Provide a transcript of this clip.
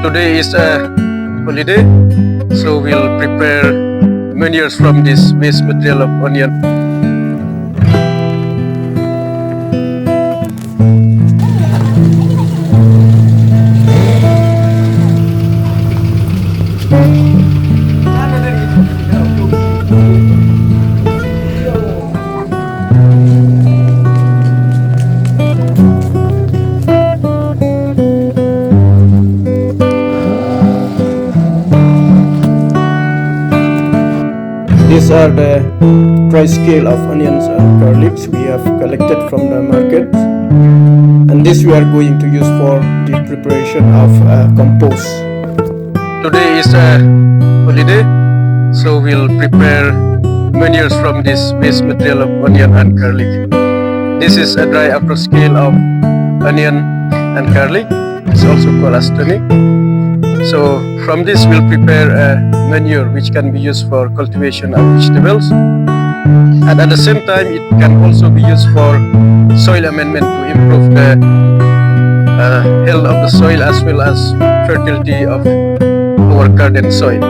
Today is a holiday, so we'll prepare manures from this waste material of onion. These are the price scale of onions and garlics we have collected from the market, and this we are going to use for the preparation of compost. Today is a holiday, so we'll prepare manures from this waste material of onion and garlic. This is a dry approach scale of onion and garlic. It's also called as tunic. So from this we'll prepare a manure which can be used for cultivation of vegetables, and at the same time it can also be used for soil amendment to improve the health of the soil as well as fertility of our garden soil.